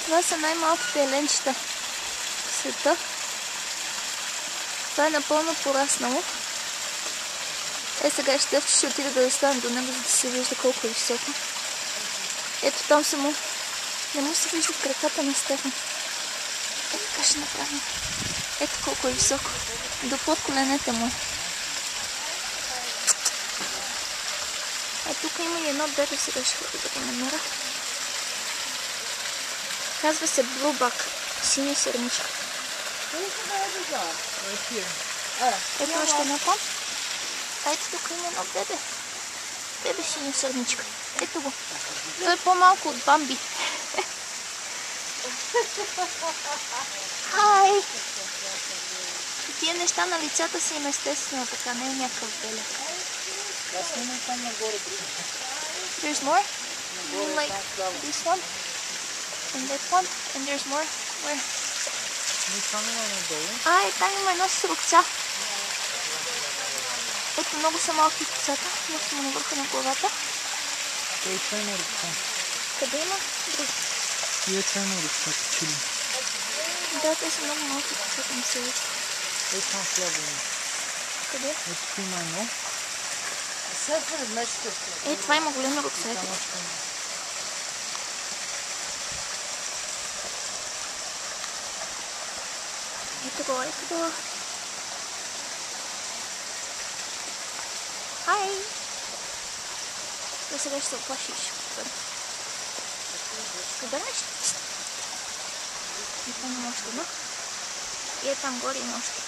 Това са най-малките еленчета в света. Това е напълно пораснало. Сега ще отида да застана до него, за да се вижда колко е високо. Ето там са му. Не му се виждат краката на Стефан. Така ще направим. Ето колко е високо. До под коленете му. А тук има и едно бебе, сега ще ходи да го намеря. Казва се Bluebuck, синя сърничка. Ето още едно там. А ето тук има едно бебе. Бебе синя сърничка. Ето го. Той е по-малко от Бамби. Хай! Тия неща на лицата са им естествено, така не е някакъв беле. There's more? Like this one? And that one? And there's more? Where? Там има едно с рукца. Ето много са малки рукцата. Много са на върха на главата. Това има рукца. Къде има? Други. И това има рукца, чили. Да, те са много малки рукцата, не се вижда. Ето там слабо има. Къде? Ето тук има едно. Това има големи рукца. Ето го. Хай! Да, сега ще се оплаши и ще подбърна. Ще бърнеш? И там има още едно. И там горе има още.